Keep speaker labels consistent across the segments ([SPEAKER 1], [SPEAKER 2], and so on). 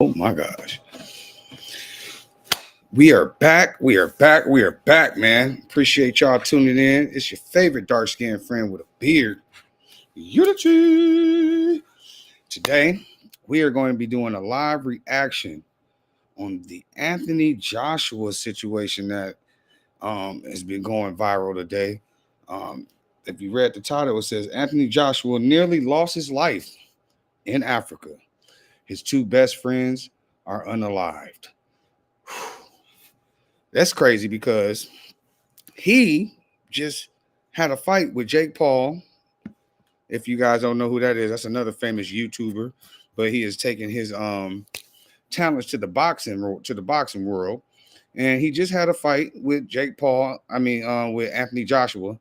[SPEAKER 1] Oh my gosh. We are back. We are back. We are back, man. Appreciate y'all tuning in. It's your favorite dark skinned friend with a beard, Unity. Today, we are going to be doing a live reaction on the Anthony Joshua situation that has been going viral today. If you read the title, it says Anthony Joshua nearly lost his life in Africa. His two best friends are unalived. That's crazy because he just had a fight with Jake Paul. If you guys don't know who that is, that's another famous YouTuber, but he has taken his talents to the boxing world. And he just had a fight with Jake Paul. With Anthony Joshua,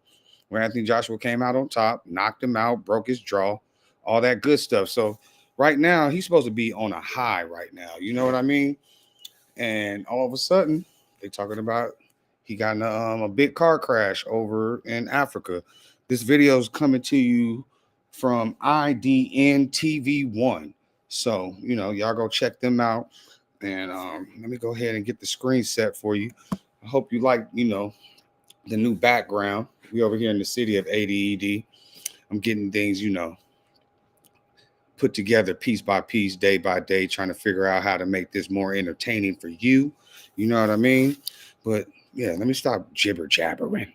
[SPEAKER 1] where Anthony Joshua came out on top, knocked him out, broke his jaw, all that good stuff. So right now he's supposed to be on a high right now. You know what I mean? And all of a sudden they're talking about he got in a big car crash over in Africa. This video is coming to you from IDN TV1. So, y'all go check them out. And let me go ahead and get the screen set for you. I hope you like, the new background. We over here in the city of ADED. I'm getting things, put together piece by piece, day by day, trying to figure out how to make this more entertaining for you. You know what I mean? But yeah, let me stop jibber jabbering.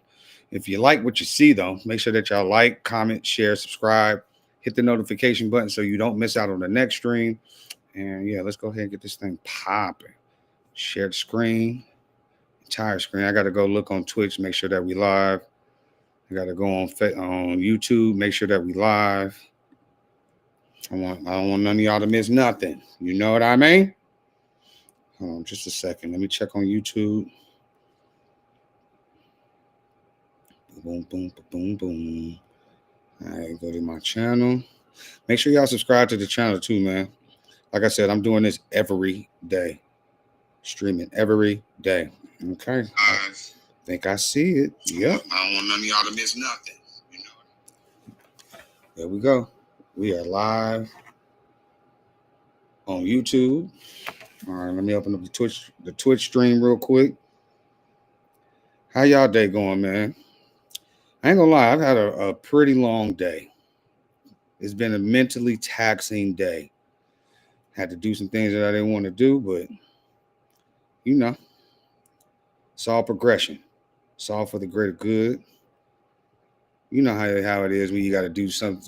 [SPEAKER 1] If you like what you see, though, make sure that y'all like, comment, share, subscribe, hit the notification button so you don't miss out on the next stream. And yeah, let's go ahead and get this thing popping. Share the screen, entire screen. I got to go look on Twitch, make sure that we live. I got to go on YouTube, make sure that we live. I don't want none of y'all to miss nothing. You know what I mean? Hold on just a second. Let me check on YouTube. Boom, boom, boom, boom. All right, go to my channel. Make sure y'all subscribe to the channel too, man. Like I said, I'm doing this every day. Streaming every day. Okay. I think I see it. Yep. I don't want none of y'all to miss nothing. There we go. We are live on YouTube. All right, let me open up the Twitch stream real quick. How y'all day going, man? I ain't gonna lie, I've had a pretty long day. It's been a mentally taxing day. Had to do some things that I didn't want to do, but it's all progression. It's all for the greater good. You know how it is when you got to do some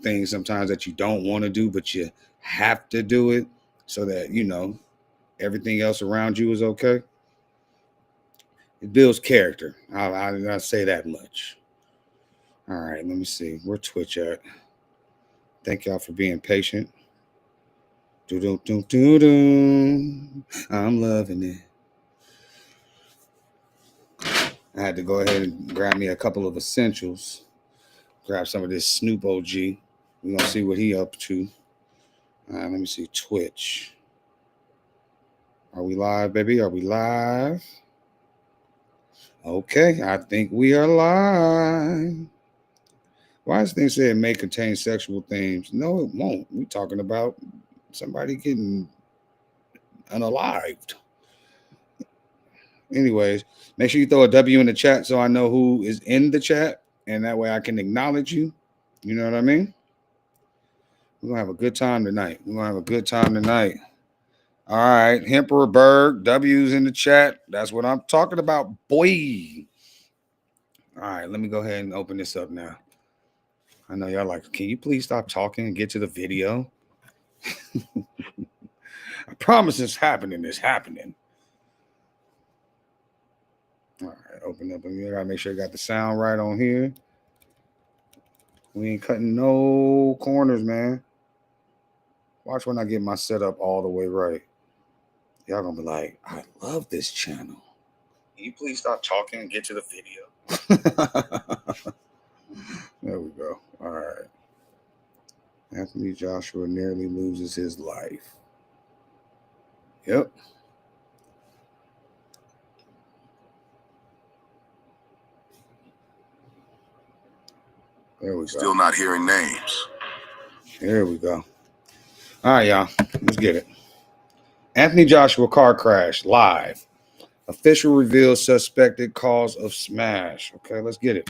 [SPEAKER 1] things sometimes that you don't want to do, but you have to do it so that, everything else around you is okay. It builds character. I'll say that much. All right, let me see. Where Twitch at? Thank y'all for being patient. I'm loving it. I had to go ahead and grab me a couple of essentials. Grab some of this Snoop OG. We're going to see what he up to. Let me see. Twitch. Are we live, baby? Are we live? Okay, I think we are live. Why does thing say it may contain sexual themes? No, it won't. We're talking about somebody getting unalived. Anyways, make sure you throw a W in the chat so I know who is in the chat, and that way I can acknowledge you. You know what I mean? We're going to have a good time tonight. All right, Emperor Berg, W's in the chat. That's what I'm talking about, boy. All right, let me go ahead and open this up now. I know y'all like, can you please stop talking and get to the video? I promise it's happening. It's happening. All right, open up. You gotta make sure you got the sound right on here. We ain't cutting no corners, man. Watch when I get my setup all the way right. Y'all gonna be like, I love this channel. Can you please stop talking and get to the video? There we go. All right. Anthony Joshua nearly loses his life. Yep. There we go.
[SPEAKER 2] Still not hearing names.
[SPEAKER 1] There we go. All right, y'all. Let's get it. Anthony Joshua car crash live. Official reveals suspected cause of smash. Okay, let's get it.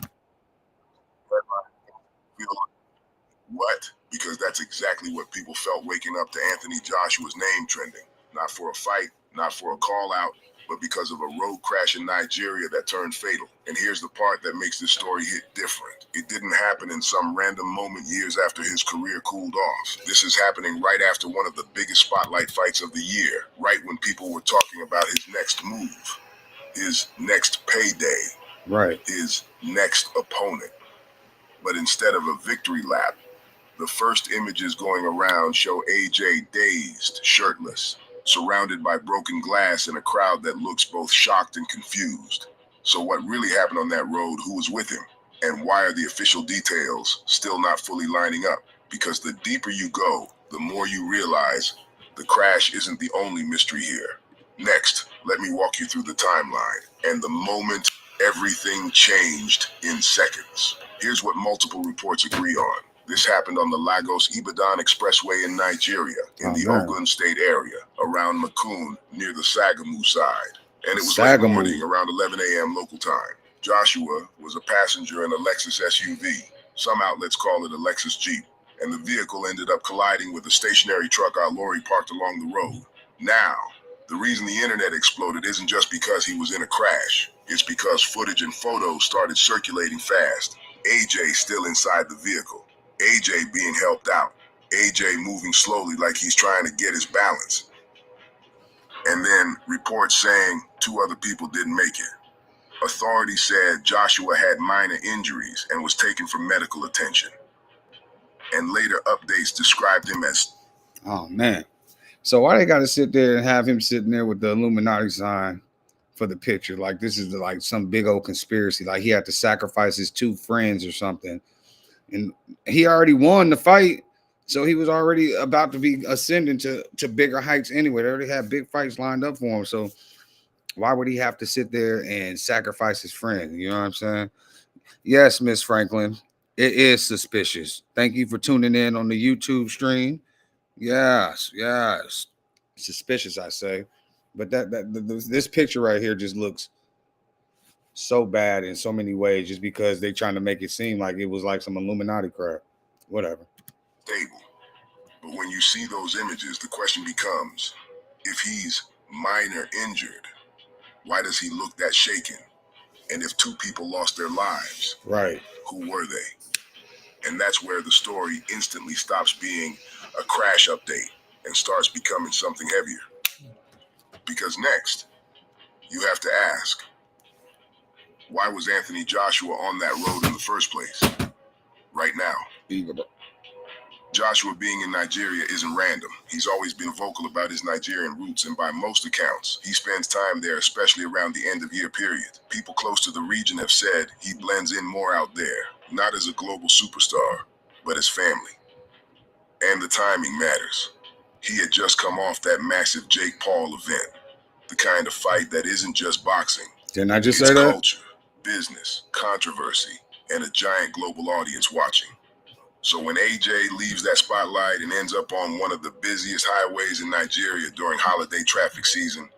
[SPEAKER 2] What? Because that's exactly what people felt waking up to Anthony Joshua's name trending. Not for a fight, not for a call out, but because of a road crash in Nigeria that turned fatal. And here's the part that makes this story hit different. It didn't happen in some random moment years after his career cooled off. This is happening right after one of the biggest spotlight fights of the year, right when people were talking about his next move, his next payday,
[SPEAKER 1] Right.
[SPEAKER 2] his next opponent. But instead of a victory lap, the first images going around show AJ dazed, shirtless, surrounded by broken glass in a crowd that looks both shocked and confused. So what really happened on that road, who was with him, and why are the official details still not fully lining up? Because the deeper you go, the more you realize the crash isn't the only mystery here. Next, let me walk you through the timeline and the moment everything changed in seconds. Here's what multiple reports agree on. This happened on the Lagos-Ibadan Expressway in Nigeria, in the Ogun State area, around Makun, near the Sagamu side. And it was late morning, around 11 a.m. local time. Joshua was a passenger in a Lexus SUV. Some outlets call it a Lexus Jeep. And the vehicle ended up colliding with a stationary truck or lorry parked along the road. Now, the reason the internet exploded isn't just because he was in a crash. It's because footage and photos started circulating fast. AJ still inside the vehicle. AJ being helped out. AJ moving slowly like he's trying to get his balance. And then reports saying 2 other people didn't make it. Authorities said Joshua had minor injuries and was taken for medical attention. And later updates described him as...
[SPEAKER 1] Oh, man. So why they got to sit there and have him sitting there with the Illuminati sign for the picture? Like this is like some big old conspiracy. Like he had to sacrifice his 2 friends or something. And he already won the fight. So he was already about to be ascending to bigger heights anyway. They already had big fights lined up for him. So why would he have to sit there and sacrifice his friend? You know what I'm saying? Yes, Miss Franklin, it is suspicious. Thank you for tuning in on the YouTube stream. Yes, yes. Suspicious, I say. But this picture right here just looks so bad in so many ways just because they're trying to make it seem like it was like some Illuminati crap. Whatever.
[SPEAKER 2] Stable. But when you see those images, the question becomes, if he's minor injured, why does he look that shaken? And if 2 people lost their lives,
[SPEAKER 1] right,
[SPEAKER 2] who were they? And that's where the story instantly stops being a crash update and starts becoming something heavier. Because next, you have to ask, why was Anthony Joshua on that road in the first place? Right now. Joshua being in Nigeria isn't random. He's always been vocal about his Nigerian roots, and by most accounts, he spends time there, especially around the end of year period. People close to the region have said he blends in more out there, not as a global superstar, but as family. And the timing matters. He had just come off that massive Jake Paul event, the kind of fight that isn't just boxing.
[SPEAKER 1] Didn't I just say that?
[SPEAKER 2] Culture, business, controversy, and a giant global audience watching. So when AJ leaves that spotlight and ends up on one of the busiest highways in Nigeria during holiday traffic season,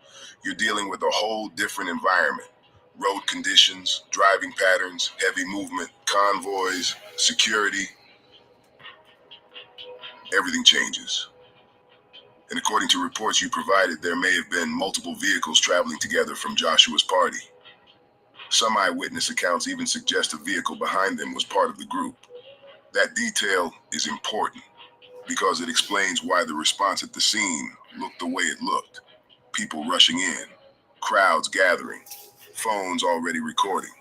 [SPEAKER 2] you're dealing with a whole different environment. Road conditions, driving patterns, heavy movement, convoys, security. Everything changes. And according to reports you provided, there may have been multiple vehicles traveling together from Joshua's party. Some eyewitness accounts even suggest a vehicle behind them was part of the group. That detail is important because it explains why the response at the scene looked the way it looked. People rushing in, crowds gathering, phones already recording,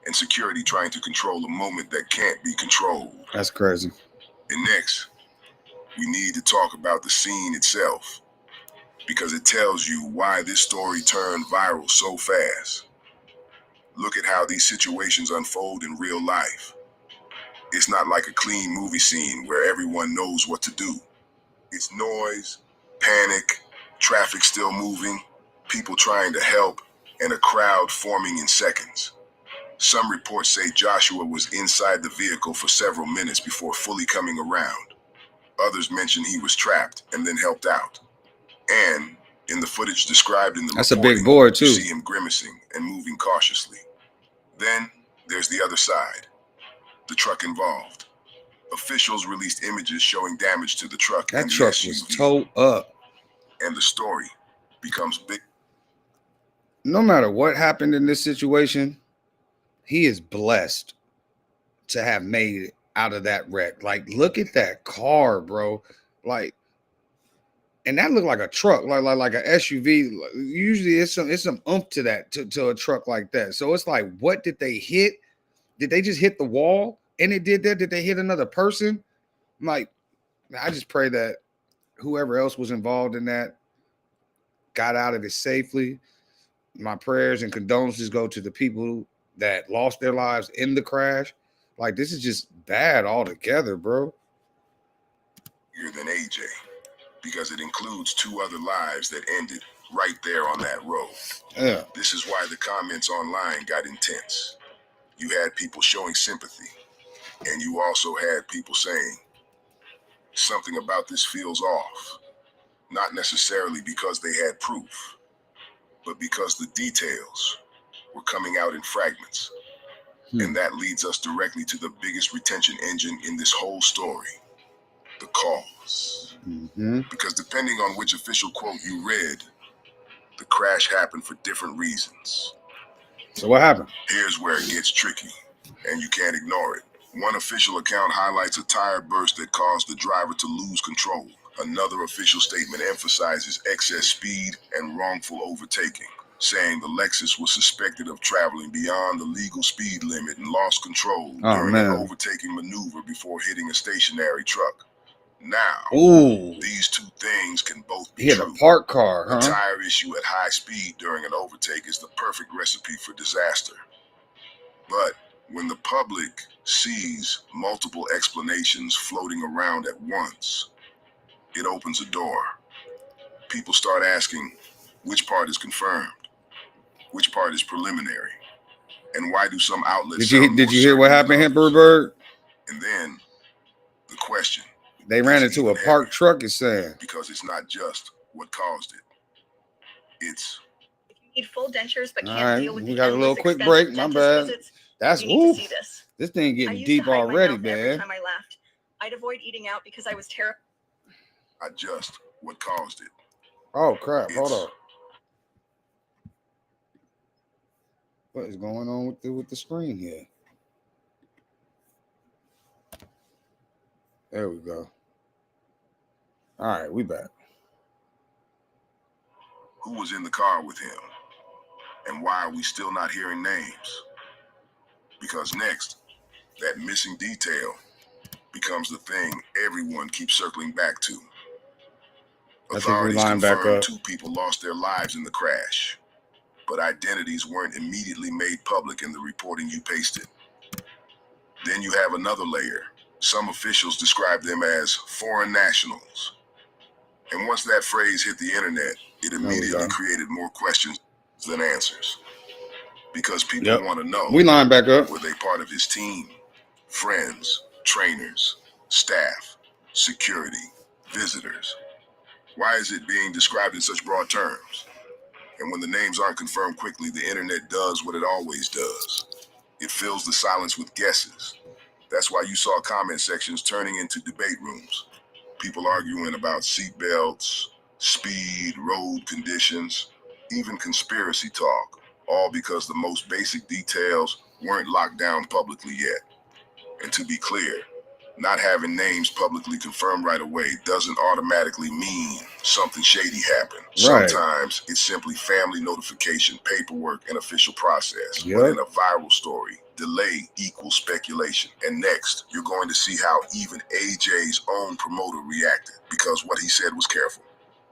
[SPEAKER 2] and security trying to control a moment that can't be controlled.
[SPEAKER 1] That's crazy.
[SPEAKER 2] And next, we need to talk about the scene itself, because it tells you why this story turned viral so fast. Look at how these situations unfold in real life. It's not like a clean movie scene where everyone knows what to do. It's noise, panic, traffic still moving, people trying to help, and a crowd forming in seconds. Some reports say Joshua was inside the vehicle for several minutes before fully coming around. Others mention he was trapped and then helped out. And In the footage described in the
[SPEAKER 1] That's a big
[SPEAKER 2] reporting,
[SPEAKER 1] board too.
[SPEAKER 2] you see him grimacing and moving cautiously. Then there's the other side, the truck involved. Officials released images showing damage to the truck
[SPEAKER 1] That
[SPEAKER 2] and the
[SPEAKER 1] truck
[SPEAKER 2] SUV,
[SPEAKER 1] was towed up.
[SPEAKER 2] and the story becomes big.
[SPEAKER 1] No matter what happened in this situation, he is blessed to have made it out of that wreck. Like, look at that car, bro. Like, and that looked like a truck, like an SUV. Usually, it's some oomph to that to a truck like that. So it's like, what did they hit? Did they just hit the wall and it did that? Did they hit another person? Like, I just pray that whoever else was involved in that got out of it safely. My prayers and condolences go to the people that lost their lives in the crash. Like, this is just bad altogether, bro.
[SPEAKER 2] Bigger than AJ, because it includes 2 other lives that ended right there on that road.
[SPEAKER 1] Yeah.
[SPEAKER 2] This is why the comments online got intense. You had people showing sympathy, and you also had people saying, something about this feels off. Not necessarily because they had proof, but because the details were coming out in fragments. And that leads us directly to the biggest retention engine in this whole story, the calls. Because depending on which official quote you read, the crash happened for different reasons.
[SPEAKER 1] So what happened?
[SPEAKER 2] Here's where it gets tricky, and you can't ignore it. One official account highlights a tire burst that caused the driver to lose control. Another official statement emphasizes excess speed and wrongful overtaking, saying the Lexus was suspected of traveling beyond the legal speed limit and lost control during an overtaking maneuver before hitting a stationary truck. Now, these 2 things can both be true.
[SPEAKER 1] A parked car, huh?
[SPEAKER 2] A tire issue at high speed during an overtake is the perfect recipe for disaster. But when the public sees multiple explanations floating around at once, it opens a door. People start asking, which part is confirmed? Which part is preliminary? And why do some outlets
[SPEAKER 1] Did you hear what happened, Hemperberg?
[SPEAKER 2] And then the question.
[SPEAKER 1] They ran into a parked truck, it's saying.
[SPEAKER 2] Because it's not just what caused it. It's
[SPEAKER 3] need full dentures but can't deal with
[SPEAKER 1] we got a little quick break. My bad. That's
[SPEAKER 3] see
[SPEAKER 1] this thing getting deep already, man.
[SPEAKER 3] Every time I laughed, I'd avoid eating out because I was terrified.
[SPEAKER 2] Not just what caused it.
[SPEAKER 1] Oh crap! Hold on. What is going on with the screen here? There we go. All right, we back.
[SPEAKER 2] Who was in the car with him? And why are we still not hearing names? Because next, that missing detail becomes the thing everyone keeps circling back to. Authorities confirmed 2 people lost their lives in the crash, but identities weren't immediately made public in the reporting you pasted. Then you have another layer. Some officials describe them as foreign nationals. And once that phrase hit the internet, it immediately created more questions than answers. Because people want to know,
[SPEAKER 1] we line back up.
[SPEAKER 2] Were they part of his team? Friends, trainers, staff, security, visitors? Why is it being described in such broad terms? And when the names aren't confirmed quickly, the internet does what it always does. It fills the silence with guesses. That's why you saw comment sections turning into debate rooms. People arguing about seatbelts, speed, road conditions, even conspiracy talk, all because the most basic details weren't locked down publicly yet. And to be clear, not having names publicly confirmed right away doesn't automatically mean something shady happened. Sometimes it's simply family notification, paperwork, and official process. But in a viral story, delay equals speculation. And next, you're going to see how even AJ's own promoter reacted, because what he said was careful,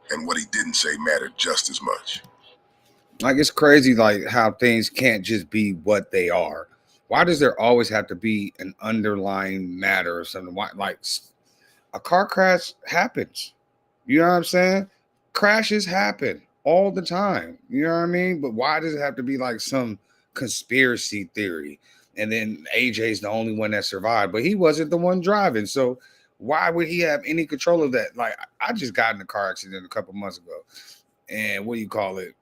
[SPEAKER 2] and what he didn't say mattered just as much.
[SPEAKER 1] Like, it's crazy, like, how things can't just be what they are. Why does there always have to be an underlying matter or something? Why, like, a car crash happens. You know what I'm saying? Crashes happen all the time. You know what I mean? But why does it have to be like some conspiracy theory? And then AJ's the only one that survived, but he wasn't the one driving. So why would he have any control of that? Like, I just got in a car accident a couple months ago. and what do you call it?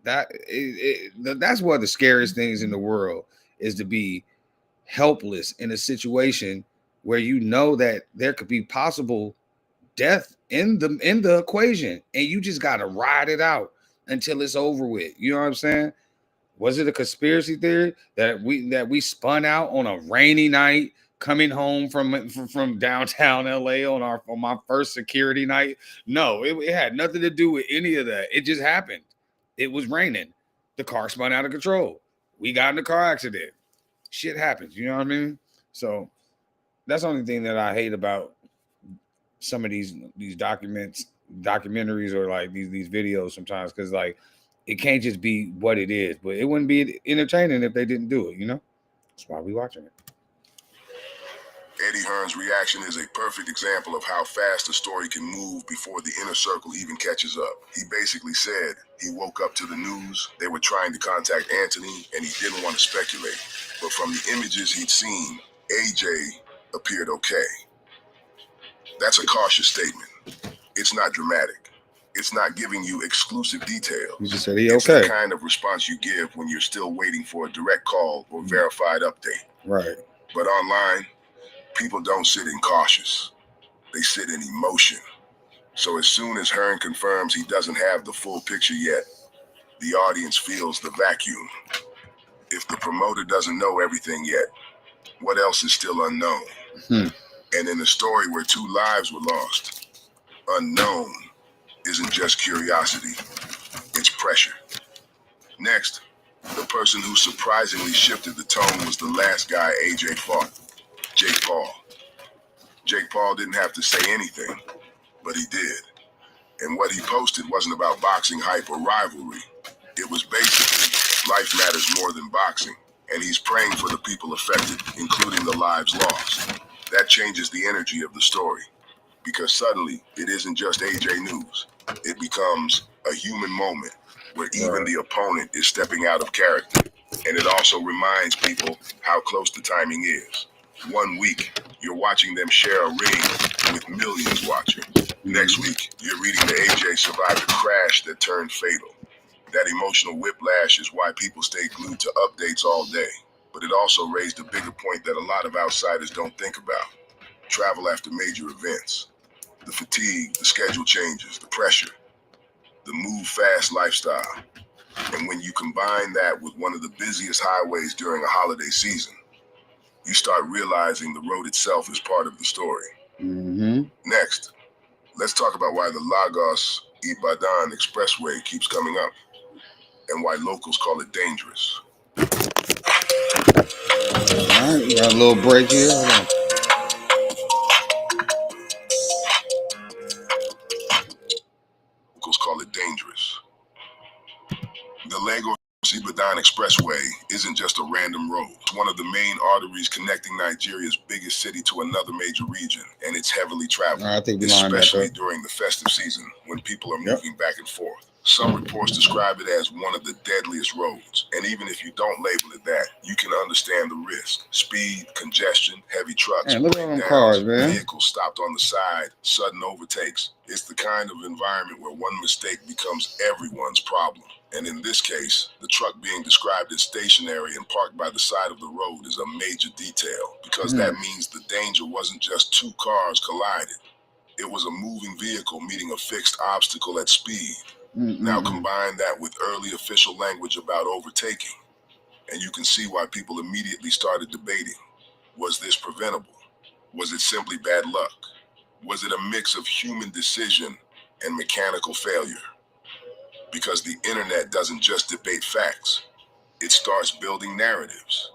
[SPEAKER 1] That's one of the scariest things in the world, is to be helpless in a situation where you know that there could be possible death in the equation, and you just got to ride it out until it's over with. You know what I'm saying? Was it a conspiracy theory that we spun out on a rainy night coming home from downtown LA on my first security night? No, it had nothing to do with any of that. It just happened. It was raining. The car spun out of control. We got in a car accident. Shit happens. You know what I mean? So that's the only thing that I hate about some of these documentaries, or like these videos sometimes, because like it can't just be what it is, but it wouldn't be entertaining if they didn't do it, you know? That's why we watching it.
[SPEAKER 2] Eddie Hearn's reaction is a perfect example of how fast a story can move before the inner circle even catches up. He basically said he woke up to the news, they were trying to contact Anthony, and he didn't want to speculate. But from the images he'd seen, AJ appeared okay. That's a cautious statement. It's not dramatic. It's not giving you exclusive details.
[SPEAKER 1] You just said he
[SPEAKER 2] It's
[SPEAKER 1] okay.
[SPEAKER 2] the kind of response you give when you're still waiting for a direct call or verified update.
[SPEAKER 1] Right.
[SPEAKER 2] But online, people don't sit in cautious. They sit in emotion. So as soon as Hearn confirms he doesn't have the full picture yet, the audience feels the vacuum. If the promoter doesn't know everything yet, what else is still unknown? And in a story where 2 lives were lost, unknown isn't just curiosity, it's pressure. Next, the person who surprisingly shifted the tone was the last guy AJ fought, Jake Paul. Jake Paul didn't have to say anything, but he did. And what he posted wasn't about boxing hype or rivalry. It was basically, life matters more than boxing, and he's praying for the people affected, including the lives lost. That changes the energy of the story, because suddenly it isn't just AJ news. It becomes a human moment where even the opponent is stepping out of character. And it also reminds people how close the timing is. 1 week, you're watching them share a ring with millions watching. Next week, you're reading that AJ survived a crash that turned fatal. That emotional whiplash is why people stay glued to updates all day. But it also raised a bigger point that a lot of outsiders don't think about. Travel after major events. The fatigue, the schedule changes, the pressure, the move fast lifestyle. And when you combine that with one of the busiest highways during a holiday season, you start realizing the road itself is part of the story. Next, let's talk about why the Lagos-Ibadan Expressway keeps coming up and why locals call it dangerous.
[SPEAKER 1] All right, we got a little break here. Hold on.
[SPEAKER 2] Locals call it dangerous. The Lagos-Ibadan Expressway isn't just a random road. It's one of the main arteries connecting Nigeria's biggest city to another major region, and it's heavily traveled,
[SPEAKER 1] I think we lined that
[SPEAKER 2] especially
[SPEAKER 1] up.
[SPEAKER 2] during the festive season when people are moving back and forth. Some reports describe it as one of the deadliest roads, and even if you don't label it that, you can understand the risk. Speed, congestion, heavy trucks,
[SPEAKER 1] Man, look at them cars, man.
[SPEAKER 2] vehicles stopped on the side, sudden overtakes. It's the kind of environment where one mistake becomes everyone's problem. And in this case, the truck being described as stationary and parked by the side of the road is a major detail, because that means the danger wasn't just 2 cars collided. It was a moving vehicle meeting a fixed obstacle at speed. Now combine that with early official language about overtaking, and you can see why people immediately started debating. Was this preventable? Was it simply bad luck? Was it a mix of human decision and mechanical failure? Because the internet doesn't just debate facts, it starts building narratives.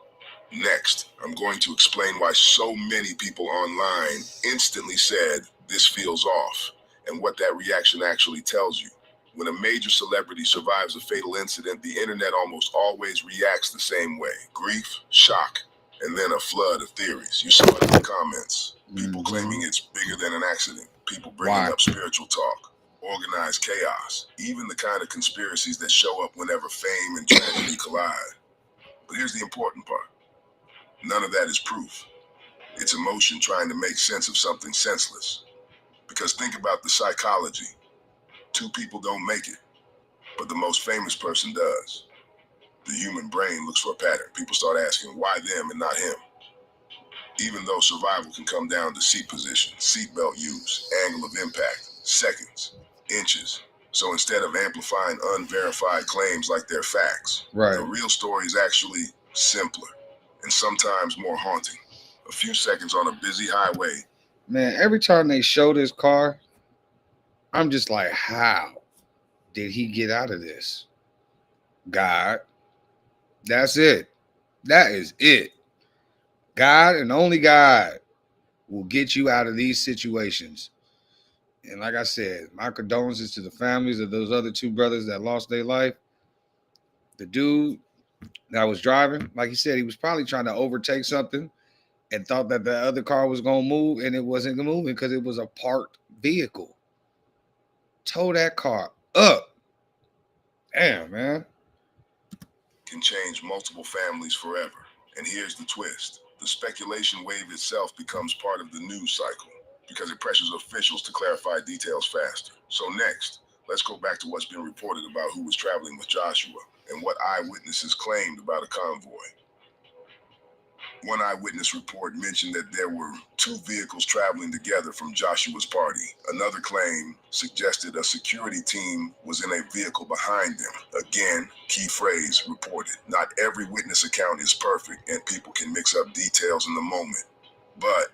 [SPEAKER 2] Next, I'm going to explain why so many people online instantly said, "This feels off," and what that reaction actually tells you. When a major celebrity survives a fatal incident, the internet almost always reacts the same way. Grief, shock, and then a flood of theories. You saw it in the comments. People claiming it's bigger than an accident. People bringing up spiritual talk, organized chaos, even the kind of conspiracies that show up whenever fame and tragedy collide. But here's the important part. None of that is proof. It's emotion trying to make sense of something senseless. Because think about the psychology. 2 people don't make it. but the most famous person does. The human brain looks for a pattern. People start asking, why them and not him? Even though survival can come down to seat position, seatbelt use, angle of impact, seconds, inches. So instead of amplifying unverified claims like they're facts,
[SPEAKER 1] Right.
[SPEAKER 2] the real story is actually simpler and sometimes more haunting. A few seconds on a busy highway.
[SPEAKER 1] Man, every time they show this car, I'm just like, how did he get out of this? God. That's it. That is it. God and only God will get you out of these situations. And like I said, my condolences to the families of those other two brothers that lost their life. The dude that was driving, like he said, he was probably trying to overtake something and thought that the other car was going to move, and it wasn't moving because it was a parked vehicle. Tow that car up. Damn, man.
[SPEAKER 2] Can change multiple families forever. And here's the twist. The speculation wave itself becomes part of the news cycle because it pressures officials to clarify details faster. So next, let's go back to what's been reported about who was traveling with Joshua and what eyewitnesses claimed about a convoy. One eyewitness report mentioned that there were two vehicles traveling together from Joshua's party. Another claim suggested a security team was in a vehicle behind them. Again, key phrase, reported. Not every witness account is perfect and people can mix up details in the moment. But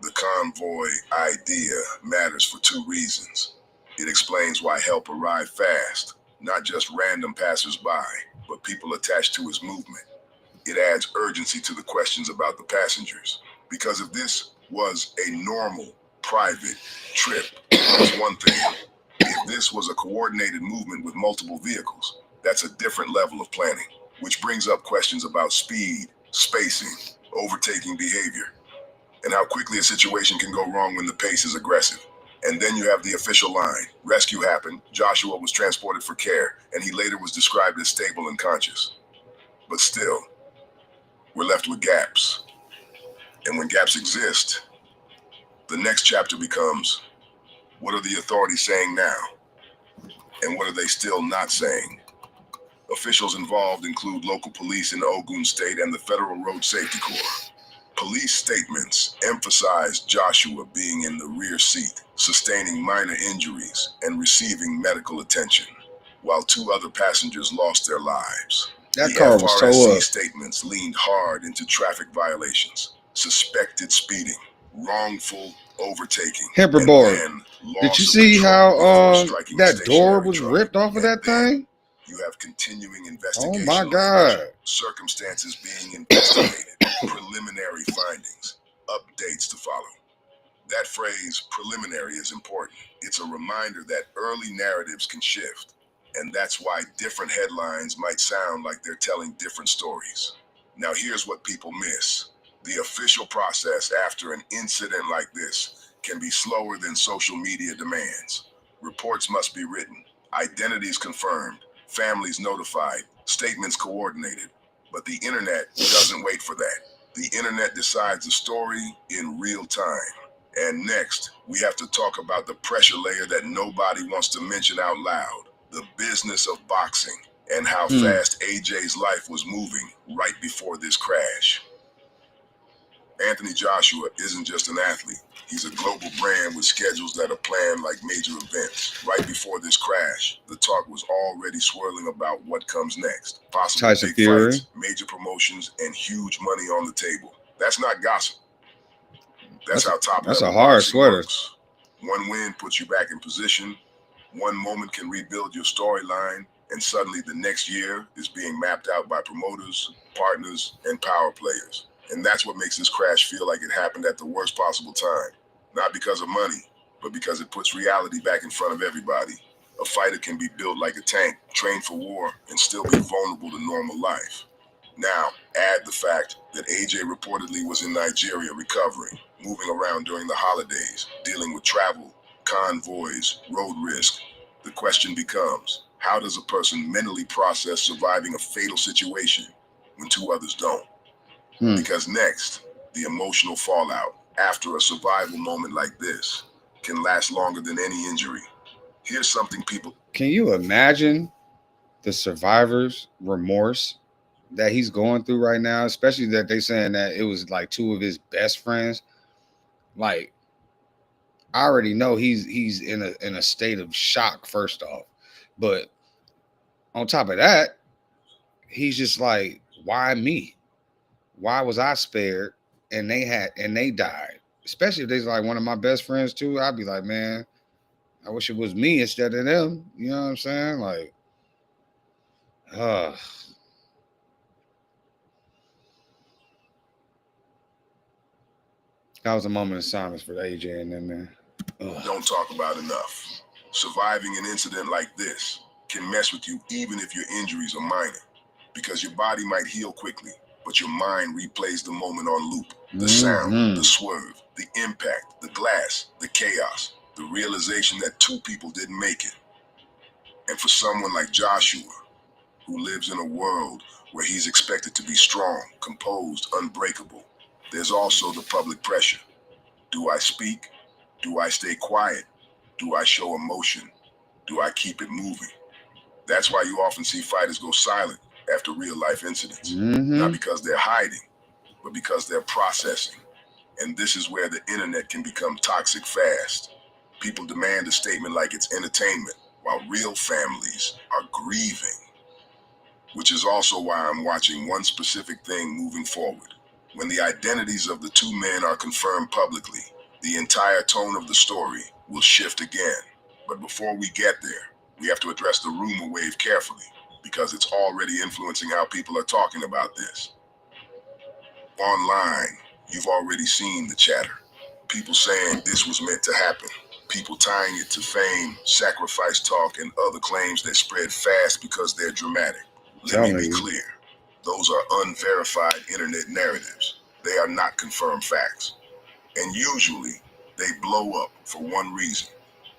[SPEAKER 2] the convoy idea matters for two reasons. It explains why help arrived fast, not just random passersby, but people attached to his movement. It adds urgency to the questions about the passengers. Because if this was a normal, private trip, that's one thing. If this was a coordinated movement with multiple vehicles, that's a different level of planning, which brings up questions about speed, spacing, overtaking behavior, and how quickly a situation can go wrong when the pace is aggressive. And then you have the official line. Rescue happened, Joshua was transported for care, and he later was described as stable and conscious. But still, we're left with gaps. And when gaps exist, the next chapter becomes, what are the authorities saying now? And what are they still not saying? Officials involved include local police in Ogun State and the Federal Road Safety Corps. Police statements emphasize Joshua being in the rear seat, sustaining minor injuries and receiving medical attention, while two other passengers lost their lives.
[SPEAKER 1] That car was towed
[SPEAKER 2] FRSC
[SPEAKER 1] up.
[SPEAKER 2] statements leaned hard into traffic violations, suspected speeding, wrongful overtaking.
[SPEAKER 1] Hemperboard.
[SPEAKER 2] And then
[SPEAKER 1] Did you
[SPEAKER 2] loss of
[SPEAKER 1] see
[SPEAKER 2] control
[SPEAKER 1] how
[SPEAKER 2] before striking a
[SPEAKER 1] that door
[SPEAKER 2] stationary
[SPEAKER 1] was
[SPEAKER 2] truck.
[SPEAKER 1] ripped off of
[SPEAKER 2] And
[SPEAKER 1] that
[SPEAKER 2] then
[SPEAKER 1] thing?
[SPEAKER 2] you have continuing
[SPEAKER 1] Oh
[SPEAKER 2] investigation
[SPEAKER 1] my
[SPEAKER 2] language,
[SPEAKER 1] God.
[SPEAKER 2] circumstances being investigated, preliminary findings, updates to follow. That phrase, preliminary, is important. It's a reminder that early narratives can shift, and that's why different headlines might sound like they're telling different stories. Now here's what people miss. The official process after an incident like this can be slower than social media demands. Reports must be written, identities confirmed, families notified, statements coordinated. But the internet doesn't wait for that. The internet decides the story in real time. And next, we have to talk about the pressure layer that nobody wants to mention out loud. The business of boxing and how fast AJ's life was moving right before this crash. Anthony Joshua isn't just an athlete. He's a global brand with schedules that are planned like major events. Right before this crash, the talk was already swirling about what comes next. Possible
[SPEAKER 1] Tyson
[SPEAKER 2] big
[SPEAKER 1] Fury.
[SPEAKER 2] fights, major promotions, and huge money on the table. That's not gossip. That's how top
[SPEAKER 1] That's
[SPEAKER 2] level
[SPEAKER 1] a hard
[SPEAKER 2] boxing
[SPEAKER 1] sweater.
[SPEAKER 2] works. One win puts you back in position. One moment can rebuild your storyline, and suddenly the next year is being mapped out by promoters, partners, and power players. And that's what makes this crash feel like it happened at the worst possible time. Not because of money, but because it puts reality back in front of everybody. A fighter can be built like a tank, trained for war, and still be vulnerable to normal life. Now, add the fact that AJ reportedly was in Nigeria recovering, moving around during the holidays, dealing with travel, convoys, road risk. The question becomes, how does a person mentally process surviving a fatal situation when two others don't? Because next, the emotional fallout after a survival moment like this can last longer than any injury. Here's something people...
[SPEAKER 1] Can you imagine the survivor's remorse that he's going through right now, especially that they saying that it was like two of his best friends. Like, I already know he's in a state of shock, first off. But on top of that, he's just like, why me? Why was I spared and they died? Especially if they's like one of my best friends too. I'd be like, man, I wish it was me instead of them. You know what I'm saying? Like, that was a moment of silence for AJ and them, man.
[SPEAKER 2] Don't talk about enough. Surviving an incident like this can mess with you even if your injuries are minor, because your body might heal quickly, but your mind replays the moment on loop. The sound, the swerve, the impact, the glass, the chaos, the realization that two people didn't make it. And for someone like Joshua, who lives in a world where he's expected to be strong, composed, unbreakable, there's also the public pressure. Do I speak? Do I stay quiet? Do I show emotion? Do I keep it moving? That's why you often see fighters go silent after real life incidents. Not because they're hiding, but because they're processing. And this is where the internet can become toxic fast. People demand a statement like it's entertainment, while real families are grieving. Which is also why I'm watching one specific thing moving forward. When the identities of the two men are confirmed publicly, the entire tone of the story will shift again. But before we get there, we have to address the rumor wave carefully, because it's already influencing how people are talking about this. Online, you've already seen the chatter. People saying this was meant to happen. People tying it to fame, sacrifice talk, and other claims that spread fast because they're dramatic. Let me be clear. Those are unverified internet narratives. They are not confirmed facts. And usually, they blow up for one reason.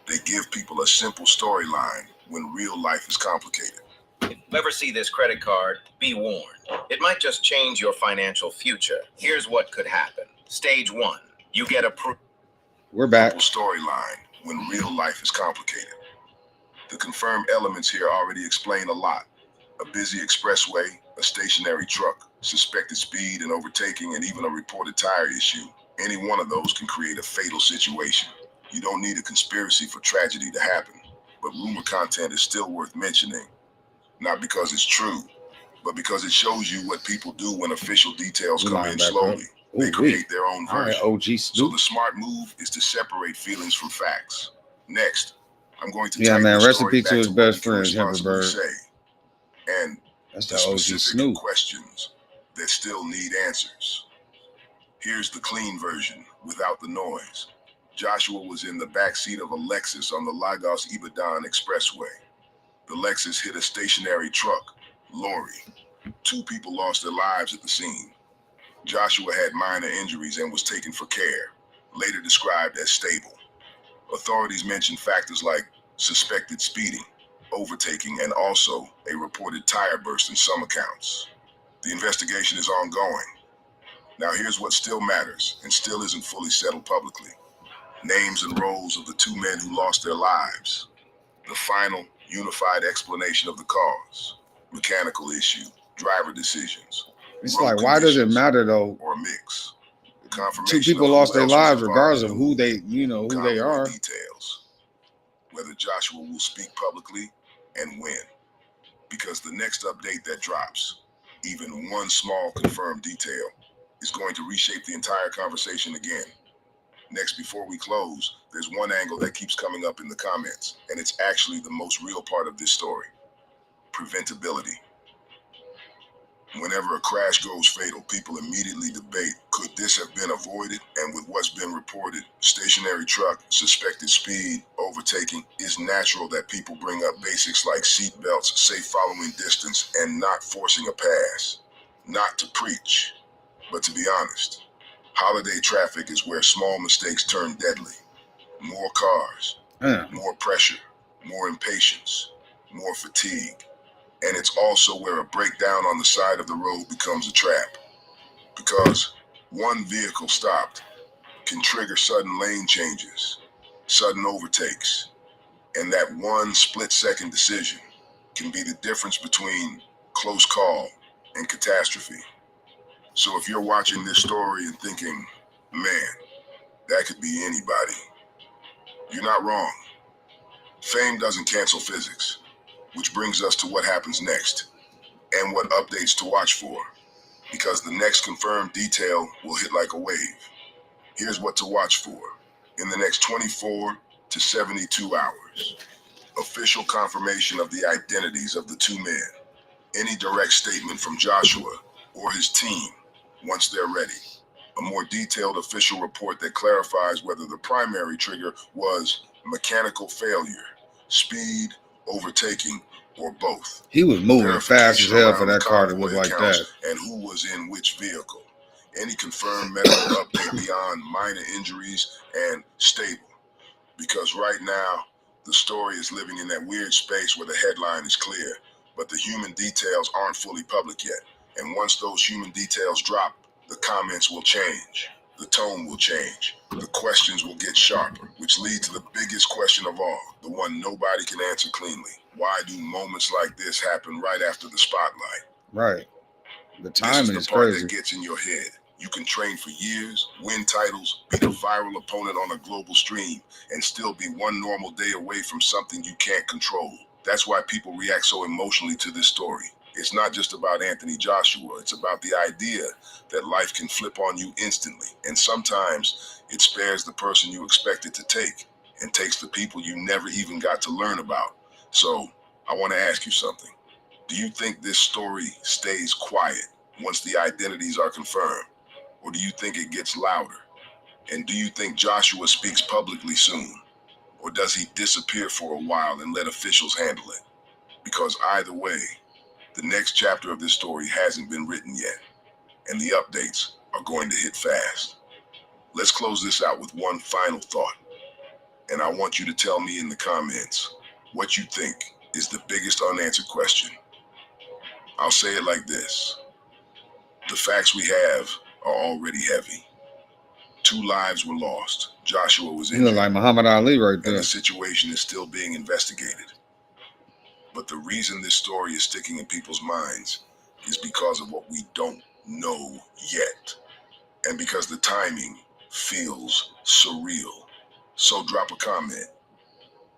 [SPEAKER 2] They give people a simple storyline when real life is complicated.
[SPEAKER 4] If you ever see this credit card, be warned. It might just change your financial future. Here's what could happen. Stage 1. You get approved.
[SPEAKER 1] We're back.
[SPEAKER 2] Storyline when real life is complicated. The confirmed elements here already explain a lot. A busy expressway, a stationary truck, suspected speed and overtaking, and even a reported tire issue. Any one of those can create a fatal situation. You don't need a conspiracy for tragedy to happen, but rumor content is still worth mentioning. Not because it's true, but because it shows you what people do when official details come in slowly. They create their own version. So the smart move is to separate feelings from facts. Next, I'm going to take the
[SPEAKER 1] recipe to his best friend, Hemperberg.
[SPEAKER 2] And
[SPEAKER 1] that's
[SPEAKER 2] the
[SPEAKER 1] the OG
[SPEAKER 2] specific
[SPEAKER 1] Snoop.
[SPEAKER 2] questions that still need answers. Here's the clean version, without the noise. Joshua was in the backseat of a Lexus on the Lagos-Ibadan Expressway. The Lexus hit a stationary truck, lorry. 2 people lost their lives at the scene. Joshua had minor injuries and was taken for care, later described as stable. Authorities mentioned factors like suspected speeding, overtaking, and also a reported tire burst in some accounts. The investigation is ongoing. Now here's what still matters and still isn't fully settled publicly. Names and roles of the 2 men who lost their lives. The final, unified explanation of the cause. Mechanical issue, driver decisions.
[SPEAKER 1] It's like, why does it matter though?
[SPEAKER 2] Or a mix.
[SPEAKER 1] 2 people lost their lives regardless of who they, who they are.
[SPEAKER 2] Details. Whether Joshua will speak publicly and when. Because the next update that drops, even one small confirmed detail, is going to reshape the entire conversation again. Next, before we close, there's one angle that keeps coming up in the comments, and it's actually the most real part of this story. Preventability. Whenever a crash goes fatal, people immediately debate, could this have been avoided? And with what's been reported, stationary truck, suspected speed, overtaking, it's natural that people bring up basics like seat belts, safe following distance, and not forcing a pass. Not to preach, but to be honest, holiday traffic is where small mistakes turn deadly. More cars, more pressure, more impatience, more fatigue. And it's also where a breakdown on the side of the road becomes a trap. Because one vehicle stopped can trigger sudden lane changes, sudden overtakes, and that one split-second decision can be the difference between close call and catastrophe. So if you're watching this story and thinking, man, that could be anybody, you're not wrong. Fame doesn't cancel physics, which brings us to what happens next and what updates to watch for, because the next confirmed detail will hit like a wave. Here's what to watch for. In the next 24 to 72 hours, official confirmation of the identities of the two men. Any direct statement from Joshua or his team once they're ready. A more detailed official report that clarifies whether the primary trigger was mechanical failure, speed, overtaking, or both.
[SPEAKER 1] He was moving fast as hell for that car to look like that.
[SPEAKER 2] And who was in which vehicle. Any confirmed medical update beyond minor injuries and stable. Because right now, the story is living in that weird space where the headline is clear, but the human details aren't fully public yet. And once those human details drop, the comments will change. The tone will change. The questions will get sharper, which leads to the biggest question of all, the one nobody can answer cleanly. Why do moments like this happen right after the spotlight?
[SPEAKER 1] Right. The timing is
[SPEAKER 2] the part
[SPEAKER 1] crazy.
[SPEAKER 2] That gets in your head. You can train for years, win titles, beat a viral opponent on a global stream, and still be one normal day away from something you can't control. That's why people react so emotionally to this story. It's not just about Anthony Joshua. It's about the idea that life can flip on you instantly. And sometimes it spares the person you expect it to take and takes the people you never even got to learn about. So I want to ask you something. Do you think this story stays quiet once the identities are confirmed? Or do you think it gets louder? And do you think Joshua speaks publicly soon? Or does he disappear for a while and let officials handle it? Because either way, the next chapter of this story hasn't been written yet, and the updates are going to hit fast. Let's close this out with one final thought, and I want you to tell me in the comments what you think is the biggest unanswered question. I'll say it like this. The facts we have are already heavy. 2 lives were lost. Joshua was
[SPEAKER 1] He
[SPEAKER 2] injured.
[SPEAKER 1] look like Muhammad Ali right
[SPEAKER 2] And
[SPEAKER 1] there.
[SPEAKER 2] the situation is still being investigated. But the reason this story is sticking in people's minds is because of what we don't know yet. And because the timing feels surreal. So drop a comment.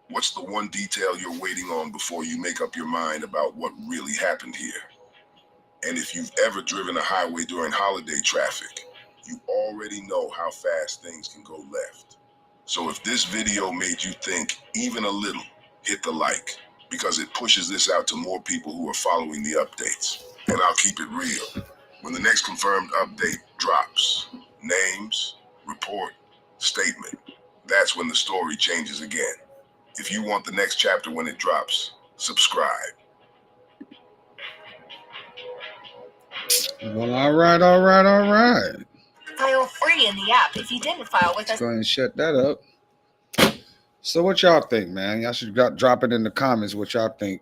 [SPEAKER 2] What's the one detail you're waiting on before you make up your mind about what really happened here? And if you've ever driven a highway during holiday traffic, you already know how fast things can go left. So if this video made you think even a little, hit the like, because it pushes this out to more people who are following the updates. And I'll keep it real. When the next confirmed update drops, names, report, statement, that's when the story changes again. If you want the next chapter when it drops, subscribe.
[SPEAKER 1] Well, all right.
[SPEAKER 3] File free in the app if you didn't file with
[SPEAKER 1] Let's
[SPEAKER 3] us.
[SPEAKER 1] go ahead and shut that up. So what y'all think, man? Y'all should drop it in the comments what y'all think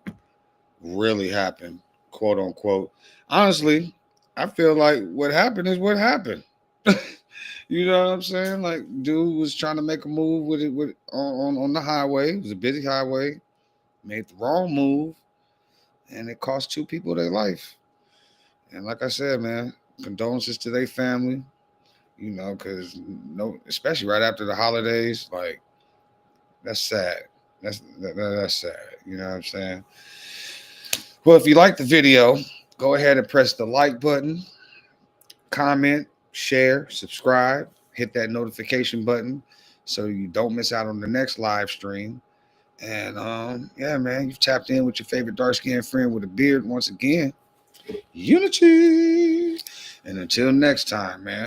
[SPEAKER 1] really happened, quote unquote. Honestly, I feel like what happened is what happened. You know what I'm saying? Like, dude was trying to make a move on the highway. It was a busy highway. Made the wrong move, and it cost 2 people their life. And like I said, man, condolences to their family. You know, because especially right after the holidays, like that's sad. That's sad. You know what I'm saying? Well, if you like the video, go ahead and press the like button, comment, share, subscribe, hit that notification button so you don't miss out on the next live stream. And yeah, man, you've tapped in with your favorite dark-skinned friend with a beard once again. Unity. And until next time, man.